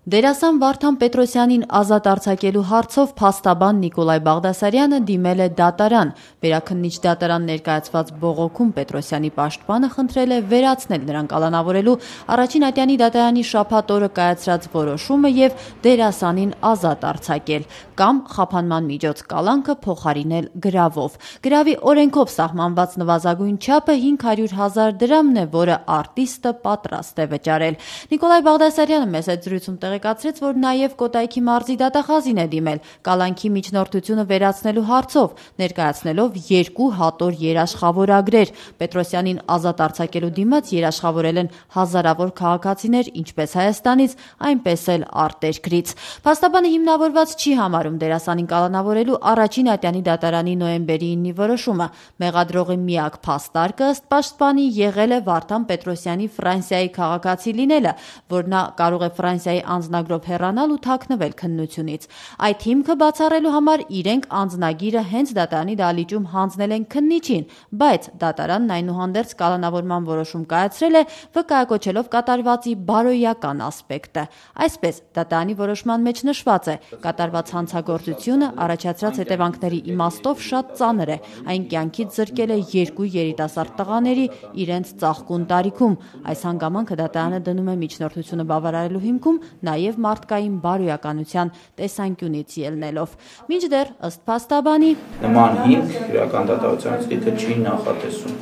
Դերասան Վարդան Պետրոսյանին ազատ արձակելու հարցով փաստաբան Նիկոլայ Բաղդասարյանը դիմել է դատարան։ Վերաքննիչ դատարան ներկայացված բողոքում Պետրոսյանի պաշտպանը խնդրել է վերացնել նրան կալանավորելու առաջին ատյանի դատարանի շաբաթ օրը կայացրած որոշումը եւ դերասանին ազատ արձակել կամ խափանման միջոց կալանքը փոխարինել գրավով։ Գրավի օրենքով սահմանված նվազագույն չափը 500,000 դրամն է, որը արտիստը պատրաստ է վճարել։ Նիկոլայ Բաղդասարյանը մեծ զրույցում տեղեկացրեց, որ նաև Կոտայքի մարզի դատախազին է դիմել կալանքի միջնորդությունը վերացնելու հարցով, ներկայացնելով 2 հատոր երաշխավորագրեր։ Պետրոսյանին ազատ արձակելու դիմաց երաշխավորել են հազարավոր քաղաքացիներ, ինչպես Հայաստանից, այնպես էլ արտերկրից։ Փաստաբանը հիմնավորված չի համարում դերասանին կալանավորելու առաջին ատյանի դատարանի նոյեմբերի 9-ի որոշումը։ Մեղադրողի միակ փաստարկը ըստ պաշտպանի եղել է Վարդան Պետրոսյանի Ֆրանսիայի քաղաքացի լինելը, որ նա կարող է Ֆրանսիայի անձնագրով հեռանալ ու թաքնվել քննությունից։ Այդ հիմքը բացառելու համար իրենք անձնագիրը հենց դատարանի դահլիճում հանձնել են քննիչին, բայց դատարանն այնուհանդերձ կալանավորման որոշում կայացրել է, վկայակոչելով կատարվածի բարոյական ասպեկտը։ Այսպես, դատարանի որոշման մեջ նշված է. կատարված հանցագործությունը առաջացրած հետևանքների իմաստով շատ ծանր է, այն կյանքից զրկել է 2 երիտասարդ տղաների իրենց ծաղկուն տարիքում։ Այս հանգամանքը դատարանը դնում է միջնորդությունը բավարարելու հիմքում նաև մարդկային բարոյականության տեսանկյունից ելնելով։ Մինչդեռ, ըստ փաստաբանի, նման հիմք իրական դատավարության ցիկլը չի նախատեսում։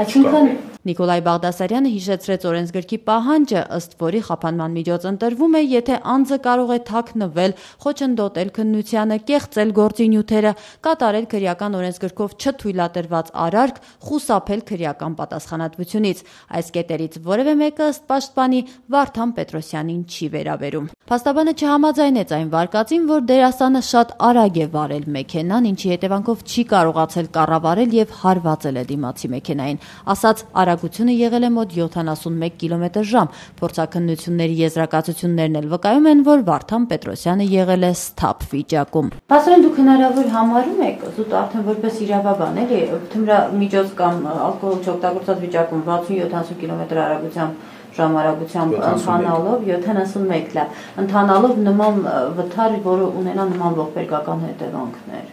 Այսինքն Նիկոլայ Բաղդասարյանը հիշեցրեց օրենսգրքի պահանջը, ըստ որի խափանման միջոց ընտրվում է, եթե անձը կարող է թաքնվել, խոչընդոտել քննությանը, կեղծել գործի նյութերը, կատարել քրեական օրենսգրքով չթույլատրված արարք, խուսափել քրեական պատասխանատվությունից։ Այս կետերից որևէ մեկը ըստ պաշտպանի Վարդան Պետրոսյանին չի վերաբերում։ Փաստաբանը չհամաձայնեց այն վարկածին, որ դերասանը շատ արագ է վարել մեքենան, ինչի հետևանքով չի կարողացել կառավարել եւ հարվածել է դիմացի մեքենային։ Ասաց, արագությունը եղել է մոտ 71 կմ/ժ։ Փորձաքննությունների եզրակացություններն էլ վկայում են, որ Վարդան Պետրոսյանը եղել է սթափ վիճակում։ Փաստորեն դուք հնարավոր համարում եք զուտ արդեն որպես իրավաբան, էլի, թմրամիջոց կամ ալկոհոլ չօգտագործած վիճակում 60-70 կմ արագությամբ ժամարագությամբ ընթանալով 71 լա ընթանալով նման վթար, որը ունենա նման ողբերգական հետևանքներ։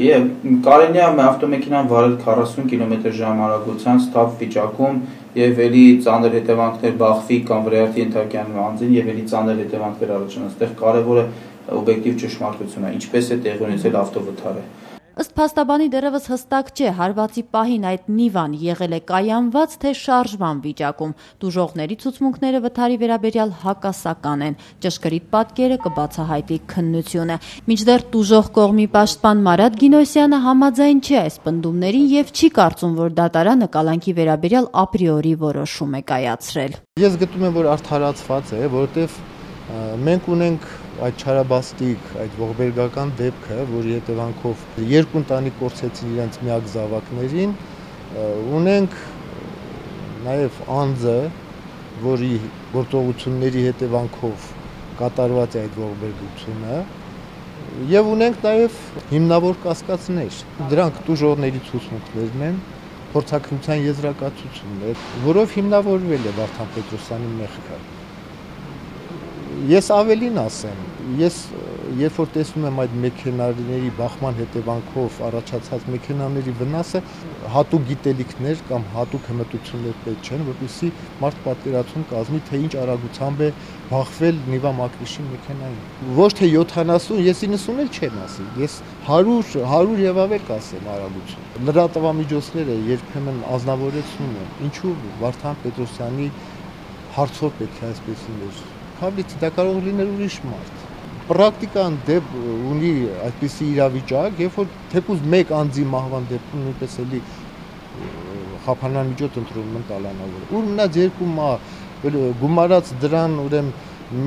Եվ կարելի է ավտոմեքենան վարել 40 կմ/ժ արագությամբ սթափ վիճակում եւ ելի ծանր հետևանքներ բախվի կամ վրայատի ենթարկյան անձին եւ ելի ծանր հետևանքներ առաջանա։ Այստեղ կարեւորը օբյեկտիվ ճշմարտությունն է, ինչպես է տեղի ունեցել ավտովթարը։ Ըստ փաստաբանի դեռևս հստակ չէ հարվածի պահին այդ նիվան եղել է կայանված թե շարժման վիճակում։ Տուժողների ցուցմունքները վթարի վերաբերյալ հակասական են։ Ճշգրիտ պատկերը կբացահայտի քննությունը։ Մինչդեռ տուժող կողմի պաշտպան Մարատ Գինոսյանը համաձայն չէ այս պնդումներին եւ չի կարծում, որ դատարանը կալանքի վերաբերյալ ապրիորի որոշում է կայացրել։ Ես գտնում եմ, որ արդարացված է, որովհետեւ մենք ունենք այդ չարաբաստիկ, այդ ողբերգական դեպքը, որի հետևանքով 2 ընտանիք կորցրեցին իրենց միակ զավակներին, ունենք նաև անձը, որի գործողությունների հետևանքով կատարված է այդ ողբերգությունը, եւ ունենք նաև հիմնավոր կասկածներ։ Դրանք տուժողների ցուցմունքներն են, փորձաքննության եզրակացությունն է, որով հիմնավորվել է Վարդան Պետրոսյանի մեղքը։ Ես ավելին ասեմ, ես երբ որ տեսնում եմ այդ մեքենաների բախման հետևանքով առաջացած մեքենաների վնասը, հատուկ գիտելիքներ կամ հատուկ հմտություններ պետք չեն, որպեսզի մարդ պատկերացում կազմի, թե ինչ արագությամբ է բախվել Նիվա Մակրիշի մեքենային։ Ոչ թե 70, ես 90 էլ չեմ ասի, ես 100 եւ ավել կասեմ արագություն։ Լրատվամիջոցները երբեմն ազնվորեցնում են, ինչու Վարդան Պետրոսյանի հարցով պետք է այսպես լիներ։ Հավլիցի դա կարող լինել ուրիշ մարդ։ Պրակտիկան դեպ ունի այդպիսի իրավիճակ, երբ որ թեկուզ մեկ անձի մահվան դեպքում նույնպես էլի խափանման միջոց ընտրում են կալանավորել։ Ուր մնաց 2 մահ, գումարած դրան ուրեմն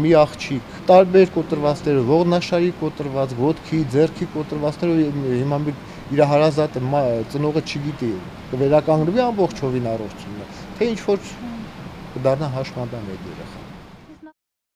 մի աղջիկ, տարբեր կոտրվածները, ողնաշարի կոտրված, ոտքի, ձեռքի կոտրվածները հիմա իր հարազատը ծնողը չգիտի, կվերականգնվի ամբողջովին առողջությունը, թե ինչ որ կդառնա հաշմանդամ այդ երեխա։